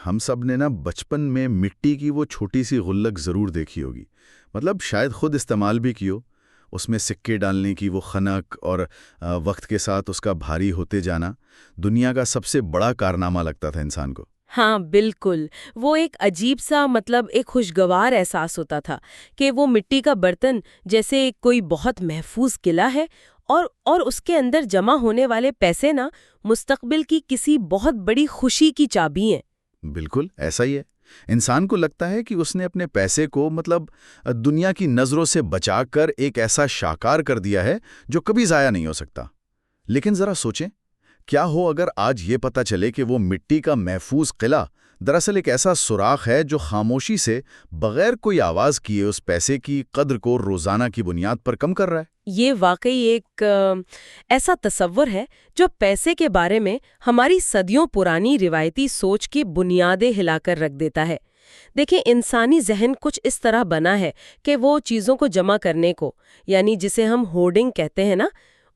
ہم سب نے نا بچپن میں مٹی کی وہ چھوٹی سی غلک ضرور دیکھی ہوگی، مطلب شاید خود استعمال بھی کی ہو۔ اس میں سکے ڈالنے کی وہ خنک اور وقت کے ساتھ اس کا بھاری ہوتے جانا دنیا کا سب سے بڑا کارنامہ لگتا تھا انسان کو۔ ہاں بالکل، وہ ایک عجیب سا ایک خوشگوار احساس ہوتا تھا کہ وہ مٹی کا برتن جیسے کوئی بہت محفوظ قلعہ ہے، اور اس کے اندر جمع ہونے والے پیسے نا مستقبل کی کسی بہت بڑی خوشی کی چابی ہیں۔ بالکل ایسا ہی ہے۔ انسان کو لگتا ہے کہ اس نے اپنے پیسے کو دنیا کی نظروں سے بچا کر ایک ایسا شاہکار کر دیا ہے جو کبھی ضائع نہیں ہو سکتا۔ لیکن ذرا سوچیں، کیا ہو اگر آج یہ پتہ چلے کہ وہ مٹی کا محفوظ قلعہ دراصل ایک ایسا سوراخ ہے جو خاموشی سے بغیر کوئی آواز کیے اس پیسے کی قدر کو روزانہ کی بنیاد پر کم کر رہا ہے؟ یہ واقعی ایک ایسا تصور ہے جو پیسے کے بارے میں ہماری صدیوں پرانی روایتی سوچ کی بنیادیں ہلا کر رکھ دیتا ہے۔ دیکھیں، انسانی ذہن کچھ اس طرح بنا ہے کہ وہ چیزوں کو جمع کرنے کو، یعنی جسے ہم ہورڈنگ کہتے ہیں نا،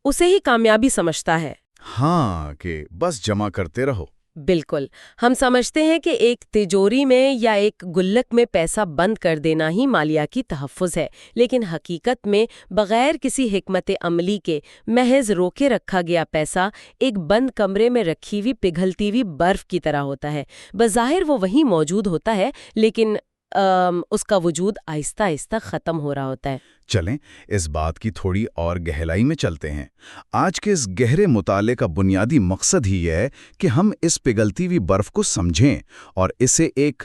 اسے ہی کامیابی سمجھتا ہے۔ ہاں، کہ بس جمع کرتے رہو۔ بالکل، ہم سمجھتے ہیں کہ ایک تجوری میں یا ایک گلک میں پیسہ بند کر دینا ہی مالیہ کی تحفظ ہے، لیکن حقیقت میں بغیر کسی حکمت عملی کے محض روکے رکھا گیا پیسہ ایک بند کمرے میں رکھی ہوئی پگھلتی ہوئی برف کی طرح ہوتا ہے۔ بظاہر وہ وہیں موجود ہوتا ہے، لیکن اس کا وجود آہستہ آہستہ ختم ہو رہا ہوتا ہے۔ چلیں اس بات کی تھوڑی اور گہرائی میں چلتے ہیں۔ آج کے اس گہرے مطالعے کا بنیادی مقصد ہی ہے کہ ہم اس پگھلتی ہوئی برف کو سمجھیں اور اسے ایک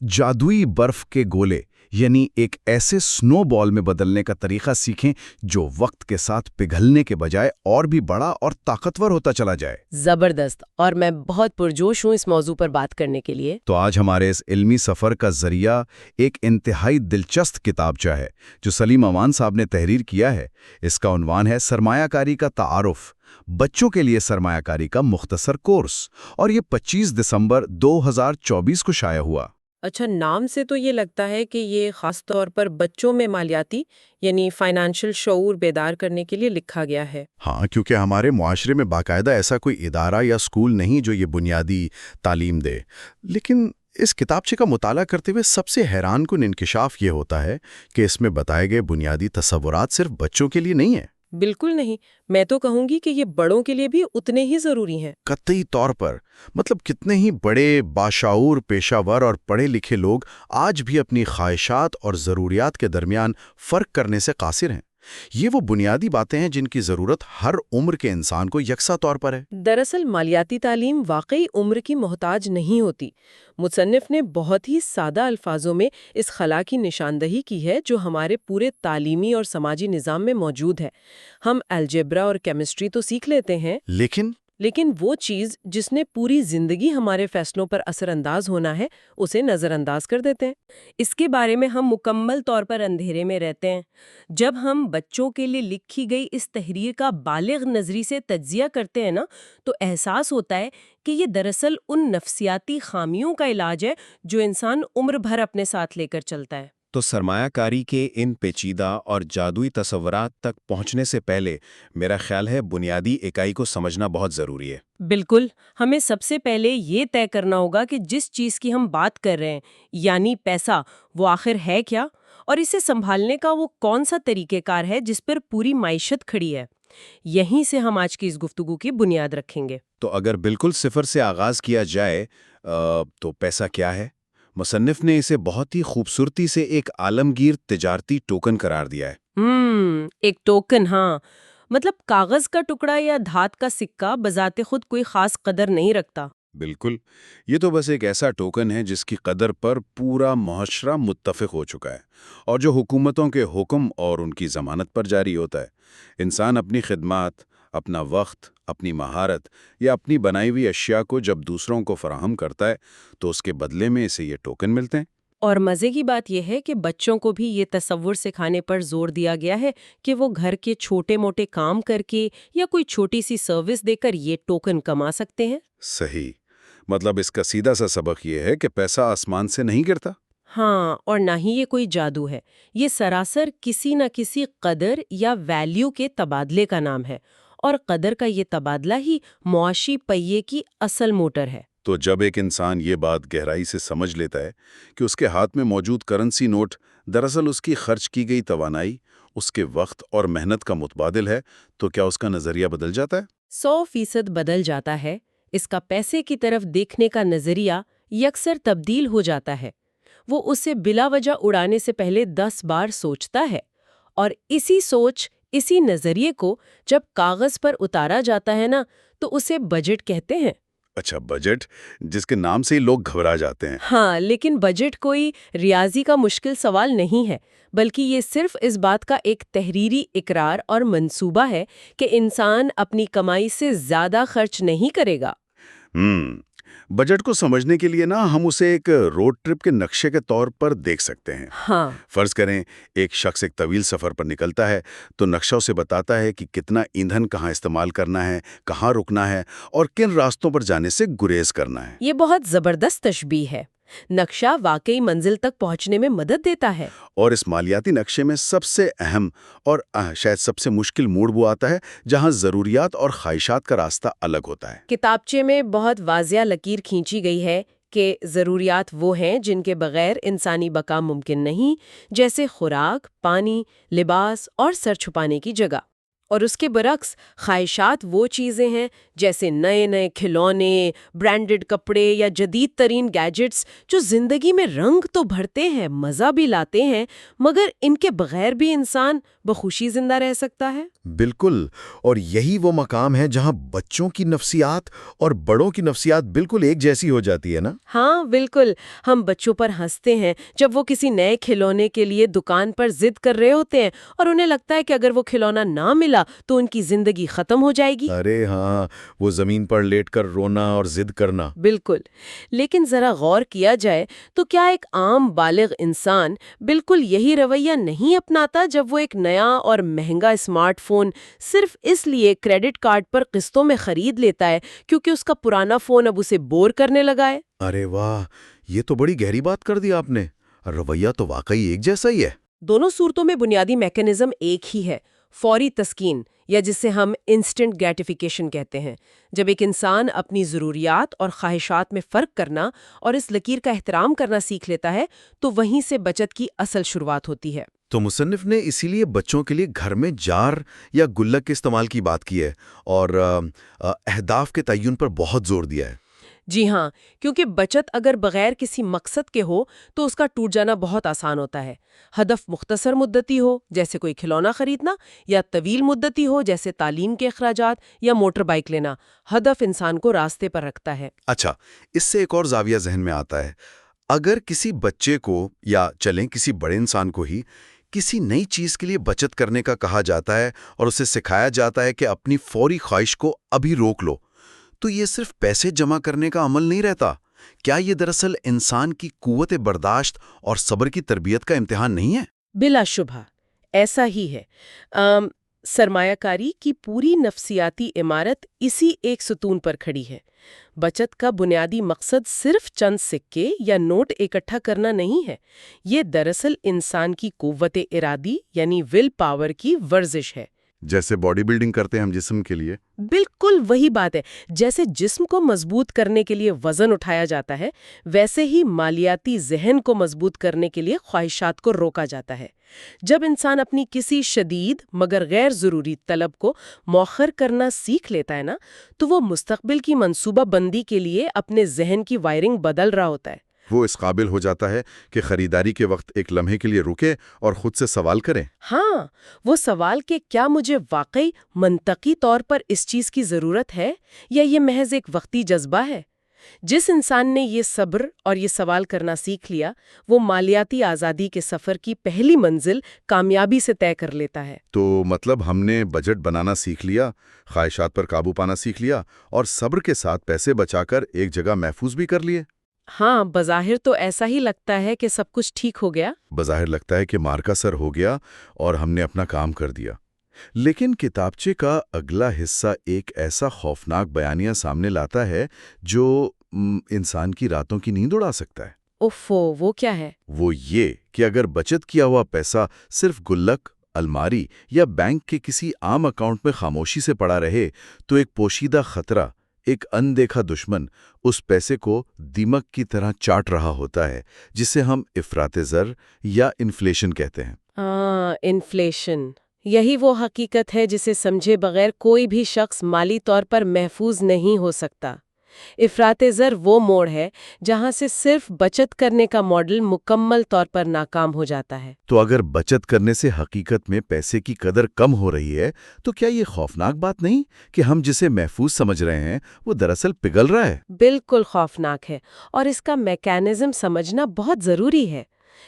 جادوئی برف کے گولے، یعنی ایک ایسے سنو بال میں بدلنے کا طریقہ سیکھیں جو وقت کے ساتھ پگھلنے کے بجائے اور بھی بڑا اور طاقتور ہوتا چلا جائے۔ زبردست، اور میں بہت پرجوش ہوں اس موضوع پر بات کرنے کے لیے۔ تو آج ہمارے اس علمی سفر کا ذریعہ ایک انتہائی دلچسپ کتابچہ ہے جو سلیم امان صاحب نے تحریر کیا ہے۔ اس کا عنوان ہے سرمایہ کاری کا تعارف، بچوں کے لیے سرمایہ کاری کا مختصر کورس، اور یہ 25 دسمبر 2024 کو شائع ہوا۔ اچھا، نام سے تو یہ لگتا ہے کہ یہ خاص طور پر بچوں میں مالیاتی یعنی فائنانشل شعور بیدار کرنے کے لیے لکھا گیا ہے۔ ہاں، کیونکہ ہمارے معاشرے میں باقاعدہ ایسا کوئی ادارہ یا اسکول نہیں جو یہ بنیادی تعلیم دے۔ لیکن اس کتابچے کا مطالعہ کرتے ہوئے سب سے حیران کن انکشاف یہ ہوتا ہے کہ اس میں بتائے گئے بنیادی تصورات صرف بچوں کے لیے نہیں ہیں۔ بالکل نہیں، میں تو کہوں گی کہ یہ بڑوں کے لیے بھی اتنے ہی ضروری ہیں۔ قطعی طور پر، کتنے ہی بڑے باشعور پیشہ ور اور پڑھے لکھے لوگ آج بھی اپنی خواہشات اور ضروریات کے درمیان فرق کرنے سے قاصر ہیں۔ یہ وہ بنیادی باتیں ہیں جن کی ضرورت ہر عمر کے انسان کو یکساں طور پر ہے۔ دراصل مالیاتی تعلیم واقعی عمر کی محتاج نہیں ہوتی۔ مصنف نے بہت ہی سادہ الفاظوں میں اس خلا کی نشاندہی کی ہے جو ہمارے پورے تعلیمی اور سماجی نظام میں موجود ہے۔ ہم الجبرا اور کیمسٹری تو سیکھ لیتے ہیں، لیکن وہ چیز جس نے پوری زندگی ہمارے فیصلوں پر اثر انداز ہونا ہے اسے نظر انداز کر دیتے ہیں۔ اس کے بارے میں ہم مکمل طور پر اندھیرے میں رہتے ہیں۔ جب ہم بچوں کے لیے لکھی گئی اس تحریر کا بالغ نظری سے تجزیہ کرتے ہیں نا، تو احساس ہوتا ہے کہ یہ دراصل ان نفسیاتی خامیوں کا علاج ہے جو انسان عمر بھر اپنے ساتھ لے کر چلتا ہے۔ تو سرمایہ کاری کے ان پیچیدہ اور جادوئی تصورات تک پہنچنے سے پہلے میرا خیال ہے بنیادی اکائی کو سمجھنا بہت ضروری ہے۔ بالکل، ہمیں سب سے پہلے یہ طے کرنا ہوگا کہ جس چیز کی ہم بات کر رہے ہیں، یعنی پیسہ، وہ آخر ہے کیا، اور اسے سنبھالنے کا وہ کون سا طریقہ کار ہے جس پر پوری معیشت کھڑی ہے۔ یہیں سے ہم آج کی اس گفتگو کی بنیاد رکھیں گے۔ تو اگر بالکل صفر سے آغاز کیا جائے تو پیسہ کیا ہے؟ مصنف نے اسے بہت ہی خوبصورتی سے ایک عالمگیر تجارتی ٹوکن قرار دیا ہے۔ ایک ٹوکن، ہاں، کاغذ کا ٹکڑا یا دھات کا سکہ بذات خود کوئی خاص قدر نہیں رکھتا۔ بالکل، یہ تو بس ایک ایسا ٹوکن ہے جس کی قدر پر پورا معاشرہ متفق ہو چکا ہے اور جو حکومتوں کے حکم اور ان کی ضمانت پر جاری ہوتا ہے۔ انسان اپنی خدمات، اپنا وقت، اپنی مہارت یا اپنی بنائی ہوئی اشیاء کو جب دوسروں کو فراہم کرتا ہے تو اس کے بدلے میں اسے یہ ٹوکن ملتے ہیں۔ اور مزے کی بات یہ ہے کہ بچوں کو بھی یہ تصور سکھانے پر زور دیا گیا ہے کہ وہ گھر کے چھوٹے موٹے کام کر کے یا کوئی چھوٹی سی سروس دے کر یہ ٹوکن کما سکتے ہیں۔ صحیح، اس کا سیدھا سا سبق یہ ہے کہ پیسہ آسمان سے نہیں گرتا۔ ہاں، اور نہ ہی یہ کوئی جادو ہے، یہ سراسر کسی نہ کسی قدر یا ویلیو کے تبادلے کا نام ہے، اور قدر کا یہ تبادلہ ہی معاشی پہیے کی اصل موٹر ہے۔ تو جب ایک انسان یہ بات گہرائی سے سمجھ لیتا ہے کہ اس کے ہاتھ میں موجود کرنسی نوٹ دراصل اس کی خرچ کی گئی توانائی، اس کے وقت اور محنت کا متبادل ہے، تو کیا اس کا نظریہ بدل جاتا ہے؟ 100% بدل جاتا ہے۔ اس کا پیسے کی طرف دیکھنے کا نظریہ یکسر تبدیل ہو جاتا ہے۔ وہ اسے بلا وجہ اڑانے سے پہلے 10 بار سوچتا ہے، اور اسی نظریے کو جب کاغذ پر اتارا جاتا ہے نا، تو اسے بجٹ کہتے ہیں۔ اچھا، بجٹ، جس کے نام سے ہی لوگ گھبرا جاتے ہیں۔ ہاں، لیکن بجٹ کوئی ریاضی کا مشکل سوال نہیں ہے، بلکہ یہ صرف اس بات کا ایک تحریری اقرار اور منصوبہ ہے کہ انسان اپنی کمائی سے زیادہ خرچ نہیں کرے گا۔ بجٹ کو سمجھنے کے لیے نا ہم اسے ایک روڈ ٹرپ کے نقشے کے طور پر دیکھ سکتے ہیں۔ ہاں، فرض کریں ایک شخص ایک طویل سفر پر نکلتا ہے تو نقشہ اسے بتاتا ہے کہ کتنا ایندھن کہاں استعمال کرنا ہے، کہاں رکنا ہے اور کن راستوں پر جانے سے گریز کرنا ہے۔ یہ بہت زبردست تشبیہ ہے۔ نقشہ واقعی منزل تک پہنچنے میں مدد دیتا ہے۔ اور اس مالیاتی نقشے میں سب سے اہم اور شاید سب سے مشکل موڑ وہ آتا ہے جہاں ضروریات اور خواہشات کا راستہ الگ ہوتا ہے۔ کتابچے میں بہت واضح لکیر کھینچی گئی ہے کہ ضروریات وہ ہیں جن کے بغیر انسانی بقا ممکن نہیں، جیسے خوراک، پانی، لباس اور سر چھپانے کی جگہ۔ اور اس کے برعکس خواہشات وہ چیزیں ہیں جیسے نئے نئے کھلونے، برانڈڈ کپڑے یا جدید ترین گیجٹس، جو زندگی میں رنگ تو بھرتے ہیں، مزہ بھی لاتے ہیں، مگر ان کے بغیر بھی انسان بخوشی زندہ رہ سکتا ہے۔ بالکل، اور یہی وہ مقام ہے جہاں بچوں کی نفسیات اور بڑوں کی نفسیات بالکل ایک جیسی ہو جاتی ہے نا؟ ہاں بالکل، ہم بچوں پر ہنستے ہیں جب وہ کسی نئے کھلونے کے لیے دکان پر ضد کر رہے ہوتے ہیں اور انہیں لگتا ہے کہ اگر وہ کھلونا نہ ملا تو ان کی زندگی ختم ہو جائے گی۔ ارے ہاں، وہ زمین پر لیٹ کر رونا اور ضد کرنا۔ بالکل، لیکن ذرا غور کیا جائے تو کیا ایک عام بالغ انسان بالکل یہی رویہ نہیں اپناتا جب وہ ایک نیا اور مہنگا اسمارٹ فون صرف اس لیے کریڈٹ کارڈ پر قسطوں میں خرید لیتا ہے کیونکہ اس کا پرانا فون اب اسے بور کرنے لگا ہے؟ ارے واہ، یہ تو بڑی گہری بات کر دی آپ نے۔ رویہ تو واقعی ایک جیسا ہی ہے۔ دونوں صورتوں میں بنیادی میکانزم ایک ہی ہے، فوری تسکین، یا جسے ہم انسٹنٹ گریٹیفیکیشن کہتے ہیں۔ جب ایک انسان اپنی ضروریات اور خواہشات میں فرق کرنا اور اس لکیر کا احترام کرنا سیکھ لیتا ہے تو وہیں سے بچت کی اصل شروعات ہوتی ہے۔ تو مصنف نے اسی لیے بچوں کے لیے گھر میں جار یا گلک کے استعمال کی بات کی ہے اور اہداف کے تعین پر بہت زور دیا ہے۔ جی ہاں، کیونکہ بچت اگر بغیر کسی مقصد کے ہو تو اس کا ٹوٹ جانا بہت آسان ہوتا ہے۔ ہدف مختصر مدتی ہو جیسے کوئی کھلونا خریدنا، یا طویل مدتی ہو جیسے تعلیم کے اخراجات یا موٹر بائیک لینا، ہدف انسان کو راستے پر رکھتا ہے۔ اچھا، اس سے ایک اور زاویہ ذہن میں آتا ہے۔ اگر کسی بچے کو یا چلیں کسی بڑے انسان کو ہی کسی نئی چیز کے لیے بچت کرنے کا کہا جاتا ہے اور اسے سکھایا جاتا ہے کہ اپنی فوری خواہش کو ابھی روک لو، تو یہ صرف پیسے جمع کرنے کا عمل نہیں رہتا۔ کیا یہ دراصل انسان کی قوت برداشت اور صبر کی تربیت کا امتحان نہیں ہے؟ بلا شبہ ایسا ہی ہے۔ سرمایہ کاری کی پوری نفسیاتی عمارت اسی ایک ستون پر کھڑی ہے۔ بچت کا بنیادی مقصد صرف چند سکے یا نوٹ اکٹھا کرنا نہیں ہے، یہ دراصل انسان کی قوت ارادی یعنی ول پاور کی ورزش ہے۔ جیسے باڈی بلڈنگ کرتے ہیں ہم جسم کے لیے۔ بالکل وہی بات ہے، جیسے جسم کو مضبوط کرنے کے لیے وزن اٹھایا جاتا ہے، ویسے ہی مالیاتی ذہن کو مضبوط کرنے کے لیے خواہشات کو روکا جاتا ہے۔ جب انسان اپنی کسی شدید مگر غیر ضروری طلب کو مؤخر کرنا سیکھ لیتا ہے نا، تو وہ مستقبل کی منصوبہ بندی کے لیے اپنے ذہن کی وائرنگ بدل رہا ہوتا ہے۔ وہ اس قابل ہو جاتا ہے کہ خریداری کے وقت ایک لمحے کے لیے رکے اور خود سے سوال کریں۔ ہاں، وہ سوال کہ کیا مجھے واقعی منطقی طور پر اس چیز کی ضرورت ہے یا یہ محض ایک وقتی جذبہ ہے؟ جس انسان نے یہ صبر اور یہ سوال کرنا سیکھ لیا، وہ مالیاتی آزادی کے سفر کی پہلی منزل کامیابی سے طے کر لیتا ہے۔ تو مطلب ہم نے بجٹ بنانا سیکھ لیا، خواہشات پر قابو پانا سیکھ لیا اور صبر کے ساتھ پیسے بچا کر ایک جگہ محفوظ بھی کر لیے۔ ہاں، بظاہر تو ایسا ہی لگتا ہے کہ سب کچھ ٹھیک ہو گیا۔ بظاہر لگتا ہے کہ مار کا سر ہو گیا اور ہم نے اپنا کام کر دیا، لیکن کتابچے کا اگلا حصہ ایک ایسا خوفناک بیانیہ سامنے لاتا ہے جو انسان کی راتوں کی نیند اڑا سکتا ہے۔ اوفو، وہ کیا ہے؟ وہ یہ کہ اگر بچت کیا ہوا پیسہ صرف گلک، الماری یا بینک کے کسی عام اکاؤنٹ میں خاموشی سے پڑا رہے تو ایک پوشیدہ خطرہ ایک اندیکھا دشمن اس پیسے کو دیمک کی طرح چاٹ رہا ہوتا ہے، جسے ہم افراط زر یا انفلیشن کہتے ہیں۔ انفلیشن، یہی وہ حقیقت ہے جسے سمجھے بغیر کوئی بھی شخص مالی طور پر محفوظ نہیں ہو سکتا۔ افراط زر وہ موڑ ہے جہاں سے صرف بچت کرنے کا ماڈل مکمل طور پر ناکام ہو جاتا ہے۔ تو اگر بچت کرنے سے حقیقت میں پیسے کی قدر کم ہو رہی ہے تو کیا یہ خوفناک بات نہیں کہ ہم جسے محفوظ سمجھ رہے ہیں وہ دراصل پگھل رہا ہے؟ بالکل خوفناک ہے، اور اس کا میکانزم سمجھنا بہت ضروری ہے۔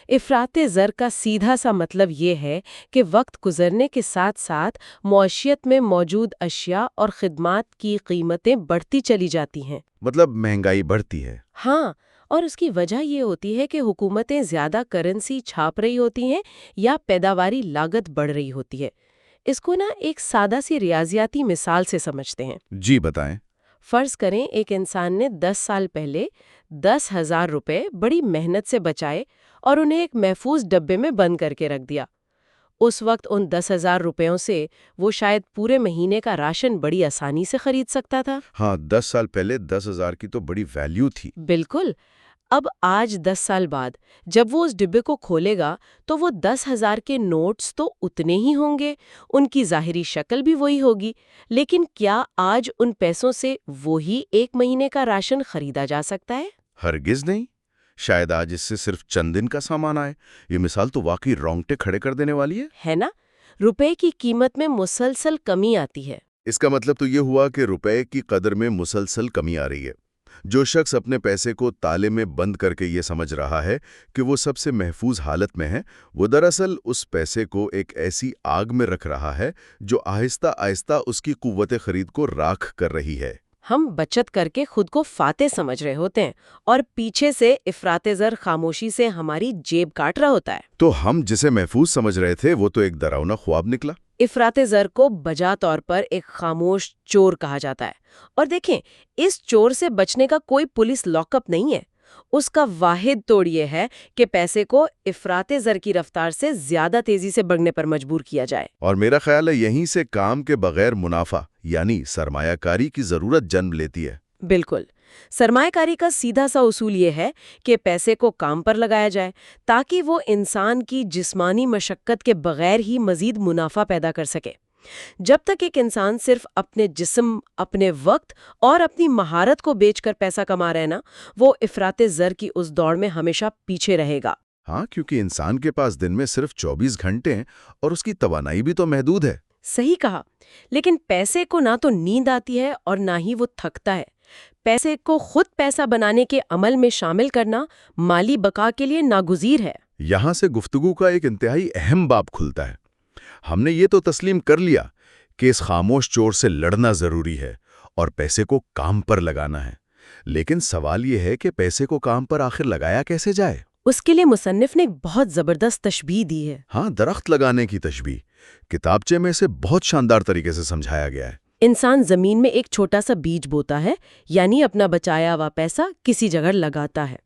افراط زر کا سیدھا سا مطلب یہ ہے کہ وقت گزرنے کے ساتھ ساتھ معیشت میں موجود اشیاء اور خدمات کی قیمتیں بڑھتی چلی جاتی ہیں۔ مطلب مہنگائی بڑھتی ہے۔ ہاں، اور اس کی وجہ یہ ہوتی ہے کہ حکومتیں زیادہ کرنسی چھاپ رہی ہوتی ہیں یا پیداواری لاگت بڑھ رہی ہوتی ہے۔ اس کو ایک سادہ سی ریاضیاتی مثال سے سمجھتے ہیں۔ جی بتائیں۔ فرض کریں ایک انسان نے 10 سال پہلے 10,000 روپے بڑی محنت سے بچائے اور انہیں ایک محفوظ ڈبے میں بند کر کے رکھ دیا۔ اس وقت ان 10,000 روپیوں سے وہ شاید پورے مہینے کا راشن بڑی آسانی سے خرید سکتا تھا۔ ہاں، 10 سال پہلے 10,000 کی تو بڑی ویلیو تھی۔ بالکل۔ اب آج 10 سال بعد جب وہ اس ڈبے کو کھولے گا تو وہ 10,000 کے نوٹس تو اتنے ہی ہوں گے، ان کی ظاہری شکل بھی وہی ہوگی، لیکن کیا آج ان پیسوں سے وہی ایک مہینے کا راشن خریدا جا سکتا ہے؟ ہرگز نہیں۔ شاید آج اس سے صرف چند دن کا سامان آئے۔ یہ مثال تو واقعی رونگٹے کھڑے کر دینے والی ہے نا؟ روپے کی قیمت میں مسلسل کمی آتی ہے۔ اس کا مطلب تو یہ ہوا کہ روپے کی قدر میں مسلسل کمی آ رہی ہے۔ جو شخص اپنے پیسے کو تالے میں بند کر کے یہ سمجھ رہا ہے کہ وہ سب سے محفوظ حالت میں ہے، وہ دراصل اس پیسے کو ایک ایسی آگ میں رکھ رہا ہے جو آہستہ آہستہ اس کی قوت خرید کو راکھ کر رہی ہے۔ ہم بچت کر کے خود کو فاتح سمجھ رہے ہوتے ہیں اور پیچھے سے افراط زر خاموشی سے ہماری جیب کاٹ رہا ہوتا ہے۔ تو ہم جسے محفوظ سمجھ رہے تھے وہ تو ایک ڈراؤنا خواب نکلا۔ افراط زر کو بجا طور پر ایک خاموش چور کہا جاتا ہے، اور دیکھیں اس چور سے بچنے کا کوئی پولیس لاک اپ نہیں ہے۔ اس کا واحد توڑ یہ ہے کہ پیسے کو افراط زر کی رفتار سے زیادہ تیزی سے بڑھنے پر مجبور کیا جائے۔ اور میرا خیال ہے یہیں سے کام کے بغیر منافع یعنی سرمایہ کاری کی ضرورت جنم لیتی ہے۔ بالکل۔ سرمایہ کاری کا سیدھا سا اصول یہ ہے کہ پیسے کو کام پر لگایا جائے تاکہ وہ انسان کی جسمانی مشقت کے بغیر ہی مزید منافع پیدا کر سکے۔ جب تک ایک انسان صرف اپنے جسم، اپنے وقت اور اپنی مہارت کو بیچ کر پیسہ کما رہا ہے نا، وہ افراط زر کی اس دوڑ میں ہمیشہ پیچھے رہے گا۔ ہاں، کیونکہ انسان کے پاس دن میں صرف 24 گھنٹے ہیں اور اس کی توانائی بھی تو محدود ہے۔ صحیح کہا، لیکن پیسے کو نہ تو نیند آتی ہے اور نہ ہی وہ تھکتا ہے۔ پیسے کو خود پیسہ بنانے کے عمل میں شامل کرنا مالی بقا کے لیے ناگزیر ہے۔ یہاں سے گفتگو کا ایک انتہائی اہم باب کھلتا ہے۔ ہم نے یہ تو تسلیم کر لیا کہ اس خاموش چور سے لڑنا ضروری ہے اور پیسے کو کام پر لگانا ہے، لیکن سوال یہ ہے کہ پیسے کو کام پر آخر لگایا کیسے جائے؟ اس کے لیے مصنف نے ایک بہت زبردست تشبیہ دی ہے۔ ہاں، درخت لگانے کی تشبیہ کتابچے میں سے بہت شاندار طریقے سے سمجھایا گیا ہے۔ انسان زمین میں ایک چھوٹا سا بیج بوتا ہے، یعنی اپنا بچایا ہوا پیسہ کسی جگہ لگاتا ہے۔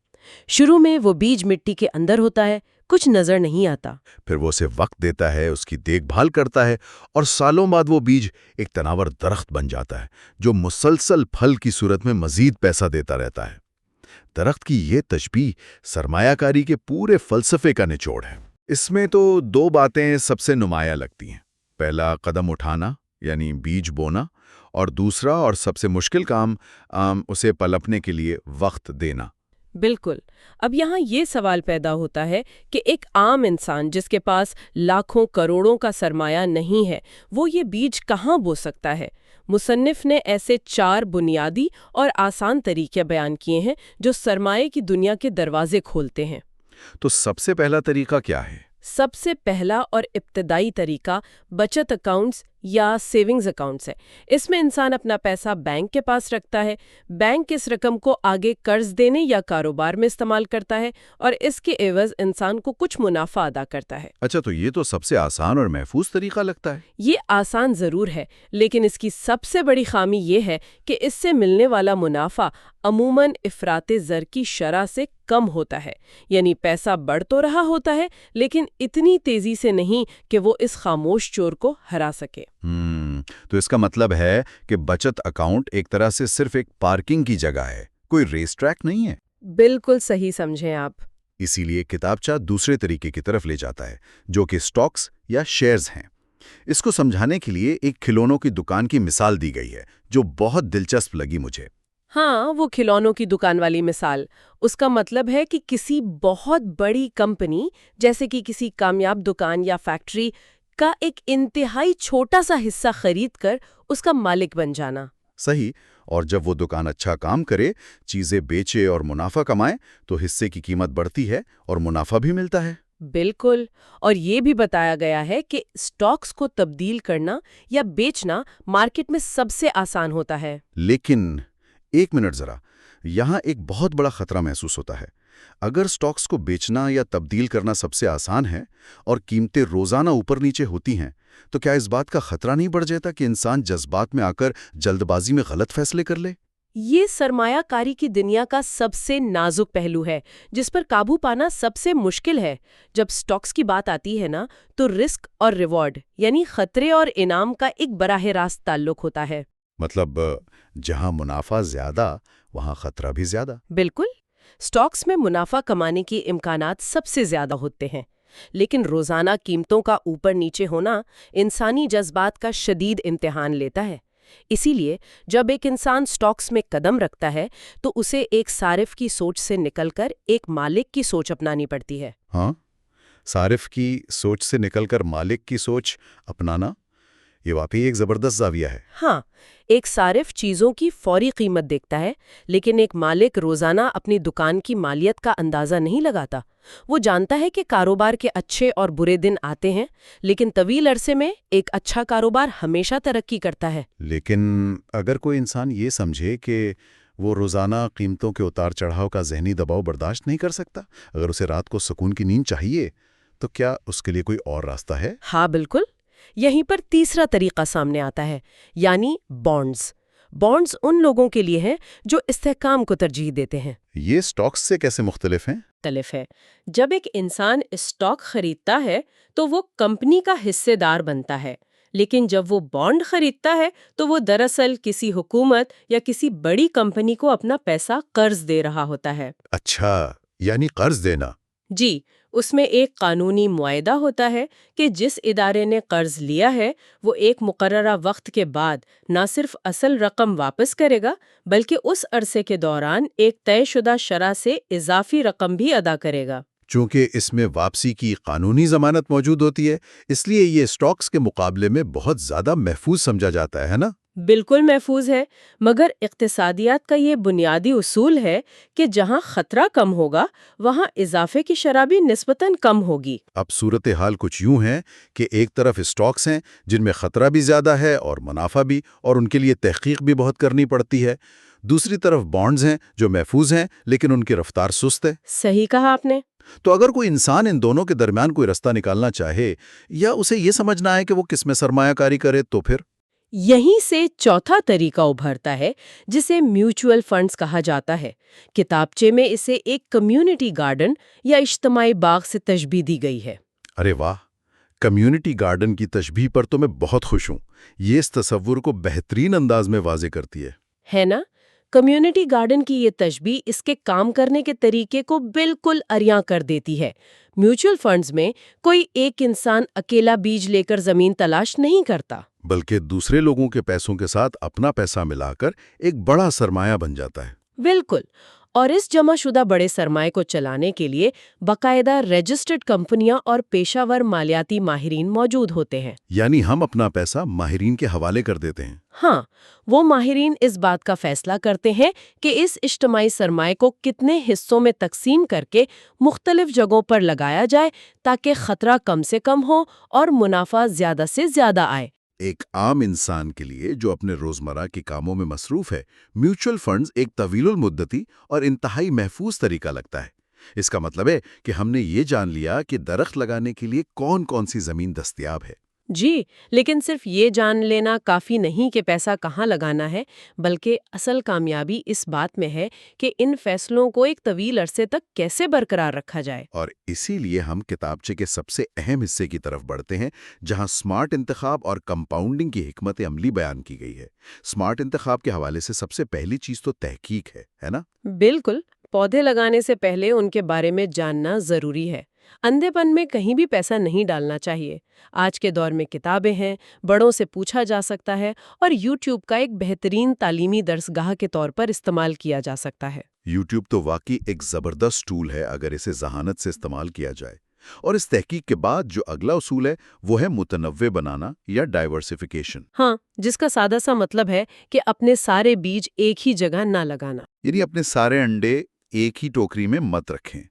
شروع میں وہ بیج مٹی کے اندر ہوتا ہے، کچھ نظر نہیں آتا۔ پھر وہ اسے وقت دیتا ہے، اس کی دیکھ بھال کرتا ہے، اور سالوں بعد وہ بیج ایک تناور درخت بن جاتا ہے جو مسلسل پھل کی صورت میں مزید پیسہ دیتا رہتا ہے۔ درخت کی یہ تشبیہ سرمایہ کاری کے پورے فلسفے کا نچوڑ ہے۔ اس میں تو دو باتیں سب سے نمایاں لگتی ہیں۔ پہلا قدم اٹھانا یعنی بیج بونا، اور دوسرا اور سب سے مشکل کام اسے پلپنے کے لیے وقت دینا۔ بالکل۔ اب یہاں یہ سوال پیدا ہوتا ہے کہ ایک عام انسان جس کے پاس لاکھوں کروڑوں کا سرمایہ نہیں ہے، وہ یہ بیج کہاں بو سکتا ہے؟ مصنف نے ایسے 4 بنیادی اور آسان طریقے بیان کیے ہیں جو سرمایہ کی دنیا کے دروازے کھولتے ہیں۔ تو سب سے پہلا طریقہ کیا ہے؟ سب سے پہلا اور ابتدائی طریقہ بچت اکاؤنٹس یا سیونگز اکاؤنٹس ہے۔ اس میں انسان اپنا پیسہ بینک کے پاس رکھتا ہے، بینک اس رقم کو آگے قرض دینے یا کاروبار میں استعمال کرتا ہے اور اس کے عوض انسان کو کچھ منافع ادا کرتا ہے۔ اچھا، تو یہ تو سب سے آسان اور محفوظ طریقہ لگتا ہے۔ یہ آسان ضرور ہے، لیکن اس کی سب سے بڑی خامی یہ ہے کہ اس سے ملنے والا منافع عموماً افراط زر کی شرح سے کم ہوتا ہے، یعنی پیسہ بڑھ تو رہا ہوتا ہے لیکن اتنی تیزی سے نہیں کہ وہ اس خاموش چور کو ہرا سکے۔ تو اس کا مطلب ہے کہ بچت اکاؤنٹ ایک طرح سے صرف ایک پارکنگ کی جگہ ہے، کوئی ریس ٹریک نہیں ہے۔ بالکل صحیح سمجھیں آپ۔ اسی لیے کتابچہ دوسرے طریقے کی طرف لے جاتا ہے، جو کہ سٹاکس یا شیئرز ہیں۔ اس کو سمجھانے کے لیے ایک کھلونوں کی دکان کی مثال دی گئی ہے، جو بہت دلچسپ لگی مجھے۔ ہاں، وہ کھلونوں کی دکان والی مثال، اس کا مطلب ہے کہ کسی بہت بڑی کمپنی جیسے کہ کسی کامیاب دکان یا فیکٹری کا ایک انتہائی چھوٹا سا حصہ خرید کر اس کا مالک بن جانا۔ صحیح، اور جب وہ دکان اچھا کام کرے، چیزیں بیچے اور منافع کمائے، تو حصے کی قیمت بڑھتی ہے اور منافع بھی ملتا ہے۔ بالکل، اور یہ بھی بتایا گیا ہے کہ سٹاکس کو تبدیل کرنا یا بیچنا مارکیٹ میں سب سے آسان ہوتا ہے۔ لیکن ایک منٹ ذرا، یہاں ایک بہت بڑا خطرہ محسوس ہوتا ہے۔ اگر سٹاکس کو بیچنا یا تبدیل کرنا سب سے آسان ہے اور قیمتیں روزانہ اوپر نیچے ہوتی ہیں، تو کیا اس بات کا خطرہ نہیں بڑھ جاتا کہ انسان جذبات میں آ کر جلد بازی میں غلط فیصلے کر لے؟ یہ سرمایہ کاری کی دنیا کا سب سے نازک پہلو ہے، جس پر قابو پانا سب سے مشکل ہے۔ جب سٹاکس کی بات آتی ہے نا، تو رسک اور ریوارڈ یعنی خطرے اور انعام کا ایک براہ راست تعلق ہوتا ہے۔ مطلب جہاں منافع زیادہ، وہاں خطرہ بھی زیادہ۔ بالکل، سٹاکس میں منافع کمانے کے امکانات سب سے زیادہ ہوتے ہیں، لیکن روزانہ قیمتوں کا اوپر نیچے ہونا انسانی جذبات کا شدید امتحان لیتا ہے۔ اسی لیے جب ایک انسان سٹاکس میں قدم رکھتا ہے تو اسے ایک صارف کی سوچ سے نکل کر ایک مالک کی سوچ اپنانی پڑتی ہے۔ ہاں، صارف کی سوچ سے نکل کر مالک کی سوچ اپنانا، یہ واقعی ایک زبردست زاویہ ہے۔ ہاں، ایک صارف چیزوں کی فوری قیمت دیکھتا ہے، لیکن ایک مالک روزانہ اپنی دکان کی مالیت کا اندازہ نہیں لگاتا۔ وہ جانتا ہے کہ کاروبار کے اچھے اور برے دن آتے ہیں، لیکن طویل عرصے میں ایک اچھا کاروبار ہمیشہ ترقی کرتا ہے۔ لیکن اگر کوئی انسان یہ سمجھے کہ وہ روزانہ قیمتوں کے اتار چڑھاؤ کا ذہنی دباؤ برداشت نہیں کر سکتا، اگر اسے رات کو سکون کی نیند چاہیے، تو کیا اس کے لیے کوئی اور راستہ ہے؟ ہاں بالکل، یہیں پر تیسرا طریقہ سامنے آتا ہے، یعنی بانڈز۔ بانڈز ان لوگوں کے لیے ہیں جو استحکام کو ترجیح دیتے ہیں۔ یہ سٹاکس سے کیسے مختلف ہیں؟ مختلف ہے۔ جب ایک انسان اسٹاک خریدتا ہے تو وہ کمپنی کا حصے دار بنتا ہے، لیکن جب وہ بانڈ خریدتا ہے تو وہ دراصل کسی حکومت یا کسی بڑی کمپنی کو اپنا پیسہ قرض دے رہا ہوتا ہے۔ اچھا، یعنی قرض دینا۔ جی، اس میں ایک قانونی معاہدہ ہوتا ہے کہ جس ادارے نے قرض لیا ہے وہ ایک مقررہ وقت کے بعد نہ صرف اصل رقم واپس کرے گا بلکہ اس عرصے کے دوران ایک طے شدہ شرح سے اضافی رقم بھی ادا کرے گا۔ چونکہ اس میں واپسی کی قانونی ضمانت موجود ہوتی ہے، اس لیے یہ سٹاکس کے مقابلے میں بہت زیادہ محفوظ سمجھا جاتا ہے نا؟ بالکل محفوظ ہے، مگر اقتصادیات کا یہ بنیادی اصول ہے کہ جہاں خطرہ کم ہوگا وہاں اضافے کی شرح بھی نسبتاً کم ہوگی۔ اب صورتحال کچھ یوں ہے کہ ایک طرف سٹاکس ہیں جن میں خطرہ بھی زیادہ ہے اور منافع بھی، اور ان کے لیے تحقیق بھی بہت کرنی پڑتی ہے۔ دوسری طرف بانڈز ہیں جو محفوظ ہیں لیکن ان کی رفتار سست ہے۔ صحیح کہا آپ نے۔ تو اگر کوئی انسان ان دونوں کے درمیان کوئی رستہ نکالنا چاہے یا اسے یہ سمجھنا ہے کہ وہ کس میں سرمایہ کاری کرے، تو پھر یہیں سے چوتھا طریقہ ابھرتا ہے جسے میوچول فنڈز کہا جاتا ہے۔ کتابچے میں اسے ایک کمیونٹی گارڈن یا اجتماعی باغ سے تشبیہ دی گئی ہے۔ ارے واہ، کمیونٹی گارڈن کی تشبیہ پر تو میں بہت خوش ہوں۔ یہ اس تصور کو بہترین انداز میں واضح کرتی ہے۔ ہے نا؟ کمیونٹی گارڈن کی یہ تشبیہ اس کے کام کرنے کے طریقے کو بالکل عریاں کر دیتی ہے۔ میوچول فنڈز میں کوئی ایک انسان اکیلا بیج لے کر زمین تلاش نہیں کرتا، بلکہ دوسرے لوگوں کے پیسوں کے ساتھ اپنا پیسہ ملا کر ایک بڑا سرمایہ بن جاتا ہے۔ بالکل، اور اس جمع شدہ بڑے سرمائے کو چلانے کے لیے باقاعدہ رجسٹرڈ کمپنیاں اور پیشہ ور مالیاتی ماہرین موجود ہوتے ہیں۔ یعنی ہم اپنا پیسہ ماہرین کے حوالے کر دیتے ہیں۔ ہاں، وہ ماہرین اس بات کا فیصلہ کرتے ہیں کہ اس اجتماعی سرمائے کو کتنے حصوں میں تقسیم کر کے مختلف جگہوں پر لگایا جائے تاکہ خطرہ کم سے کم ہو اور منافع زیادہ سے زیادہ آئے۔ ایک عام انسان کے لیے جو اپنے روزمرہ کے کاموں میں مصروف ہے، میوچل فنڈز ایک طویل المدتی اور انتہائی محفوظ طریقہ لگتا ہے۔ اس کا مطلب ہے کہ ہم نے یہ جان لیا کہ درخت لگانے کے لیے کون کون سی زمین دستیاب ہے، جی، لیکن صرف یہ جان لینا کافی نہیں کہ پیسہ کہاں لگانا ہے، بلکہ اصل کامیابی اس بات میں ہے کہ ان فیصلوں کو ایک طویل عرصے تک کیسے برقرار رکھا جائے۔ اور اسی لیے ہم کتابچے کے سب سے اہم حصے کی طرف بڑھتے ہیں، جہاں سمارٹ انتخاب اور کمپاؤنڈنگ کی حکمت عملی بیان کی گئی ہے۔ سمارٹ انتخاب کے حوالے سے سب سے پہلی چیز تو تحقیق ہے نا؟ بالکل، پودے لگانے سے پہلے ان کے بارے میں جاننا ضروری ہے۔ اندھے پن میں کہیں بھی پیسہ نہیں ڈالنا چاہیے۔ آج کے دور میں کتابیں ہیں، بڑوں سے پوچھا جا سکتا ہے، اور یوٹیوب کا ایک بہترین تعلیمی درسگاہ کے طور پر استعمال کیا جا سکتا ہے۔ یوٹیوب تو واقعی ایک زبردست ٹول ہے اگر اسے ذہانت سے استعمال کیا جائے۔ اور اس تحقیق کے بعد جو اگلا اصول ہے وہ ہے متنوع بنانا یا ڈائیورسیفیکیشن، ہاں، جس کا سادہ سا مطلب ہے کہ اپنے سارے بیج ایک ہی جگہ نہ لگانا۔ یعنی اپنے سارے انڈے ایک ہی ٹوکری میں مت رکھیں۔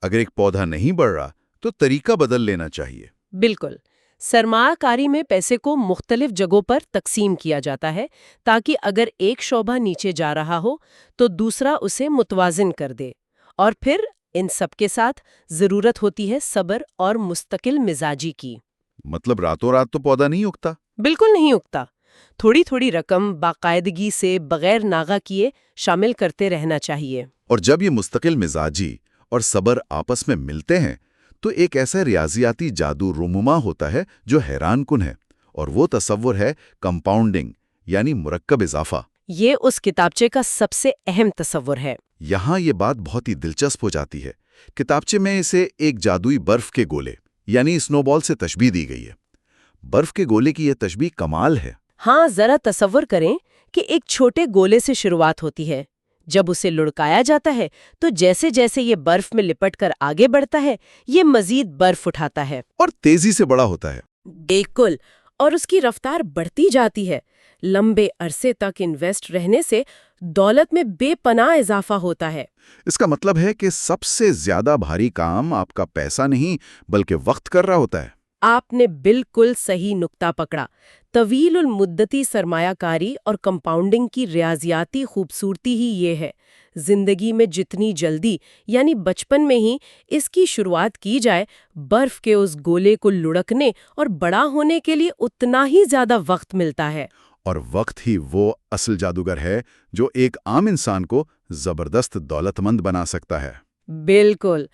اگر ایک پودا نہیں بڑھ رہا تو طریقہ بدل لینا چاہیے۔ بالکل، سرمایہ کاری میں پیسے کو مختلف جگہوں پر تقسیم کیا جاتا ہے تاکہ اگر ایک شعبہ نیچے جا رہا ہو تو دوسرا اسے متوازن کر دے۔ اور پھر ان سب کے ساتھ ضرورت ہوتی ہے صبر اور مستقل مزاجی کی۔ مطلب راتوں رات تو پودا نہیں اگتا؟ بالکل نہیں اگتا۔ تھوڑی تھوڑی رقم باقاعدگی سے بغیر ناغہ کیے شامل کرتے رہنا چاہیے۔ اور جب یہ مستقل مزاجی اور صبر آپس میں ملتے ہیں تو ایک ایسا ریاضیاتی جادو رونما ہوتا ہے جو حیران کن ہے، اور وہ تصور ہے کمپاؤنڈنگ، یعنی مرکب اضافہ۔ یہ اس کتابچے کا سب سے اہم تصور ہے۔ یہاں یہ بات بہت ہی دلچسپ ہو جاتی ہے۔ کتابچے میں اسے ایک جادوئی برف کے گولے یعنی سنو بال سے تشبیہ دی گئی ہے۔ برف کے گولے کی یہ تشبیہ کمال ہے۔ ہاں، ذرا تصور کریں کہ ایک چھوٹے گولے سے شروعات ہوتی ہے۔ جب اسے لڑکایا جاتا ہے تو جیسے جیسے یہ برف میں لپٹ کر آگے بڑھتا ہے، یہ مزید برف اٹھاتا ہے اور تیزی سے بڑا ہوتا ہے۔ بالکل، اور اس کی رفتار بڑھتی جاتی ہے۔ لمبے عرصے تک انویسٹ رہنے سے دولت میں بے پناہ اضافہ ہوتا ہے۔ اس کا مطلب ہے کہ سب سے زیادہ بھاری کام آپ کا پیسہ نہیں بلکہ وقت کر رہا ہوتا ہے۔ آپ نے بالکل صحیح نقطہ پکڑا۔ طویل المدتی سرمایہ کاری اور کمپاؤنڈنگ کی ریاضیاتی خوبصورتی ہی یہ ہے۔ زندگی میں جتنی جلدی یعنی بچپن میں ہی اس کی شروعات کی جائے، برف کے اس گولے کو لڑکنے اور بڑا ہونے کے لیے اتنا ہی زیادہ وقت ملتا ہے۔ اور وقت ہی وہ اصل جادوگر ہے جو ایک عام انسان کو زبردست دولت مند بنا سکتا ہے۔ بالکل،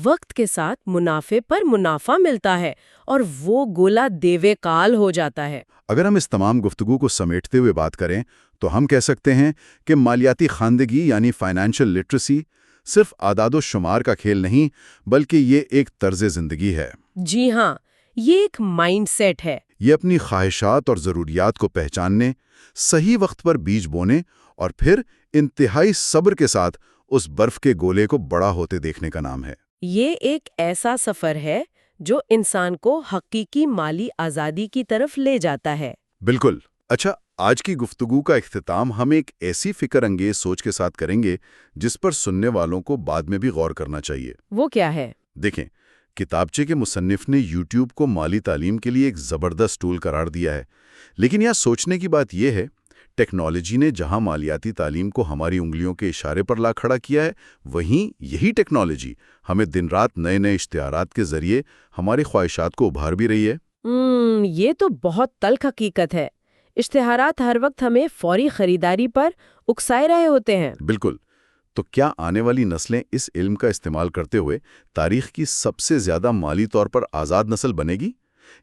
وقت کے ساتھ منافع پر منافع ملتا ہے اور وہ گولا دیوے کال ہو جاتا ہے۔ اگر ہم اس تمام گفتگو کو سمیٹتے ہوئے بات کریں تو ہم کہہ سکتے ہیں کہ مالیاتی خواندگی یعنی فائنینشل لٹریسی صرف اعداد و شمار کا کھیل نہیں بلکہ یہ ایک طرز زندگی ہے۔ جی ہاں، یہ ایک مائنڈ سیٹ ہے۔ یہ اپنی خواہشات اور ضروریات کو پہچاننے، صحیح وقت پر بیج بونے اور پھر انتہائی صبر کے ساتھ اس برف کے گولے کو بڑا ہوتے دیکھنے کا نام ہے۔ یہ ایک ایسا سفر ہے جو انسان کو حقیقی مالی آزادی کی طرف لے جاتا ہے۔ بالکل۔ اچھا، آج کی گفتگو کا اختتام ہم ایک ایسی فکر انگیز سوچ کے ساتھ کریں گے جس پر سننے والوں کو بعد میں بھی غور کرنا چاہیے۔ وہ کیا ہے؟ دیکھیں، کتابچے کے مصنف نے یوٹیوب کو مالی تعلیم کے لیے ایک زبردست ٹول قرار دیا ہے، لیکن یہاں سوچنے کی بات یہ ہے، ٹیکنالوجی نے جہاں مالیاتی تعلیم کو ہماری انگلیوں کے اشارے پر لا کھڑا کیا ہے، وہیں یہی ٹیکنالوجی ہمیں دن رات نئے نئے اشتہارات کے ذریعے ہماری خواہشات کو ابھار بھی رہی ہے۔ یہ تو بہت تلخ حقیقت ہے۔ اشتہارات ہر وقت ہمیں فوری خریداری پر اکسائے رہے ہوتے ہیں۔ بالکل۔ تو کیا آنے والی نسلیں اس علم کا استعمال کرتے ہوئے تاریخ کی سب سے زیادہ مالی طور پر آزاد نسل بنے گی،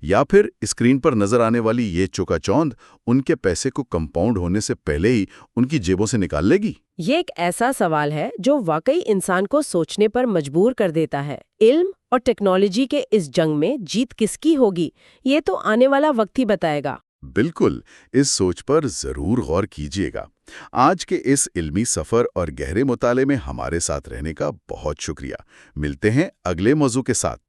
یا پھر اسکرین پر نظر آنے والی یہ چوکا چوند ان کے پیسے کو کمپاؤنڈ ہونے سے پہلے ہی ان کی جیبوں سے نکال لے گی؟ یہ ایک ایسا سوال ہے جو واقعی انسان کو سوچنے پر مجبور کر دیتا ہے۔ علم اور ٹیکنالوجی کے اس جنگ میں جیت کس کی ہوگی، یہ تو آنے والا وقت ہی بتائے گا۔ بالکل، اس سوچ پر ضرور غور کیجیے گا۔ آج کے اس علمی سفر اور گہرے مطالعے میں ہمارے ساتھ رہنے کا بہت شکریہ۔ ملتے ہیں اگلے موضوع کے ساتھ۔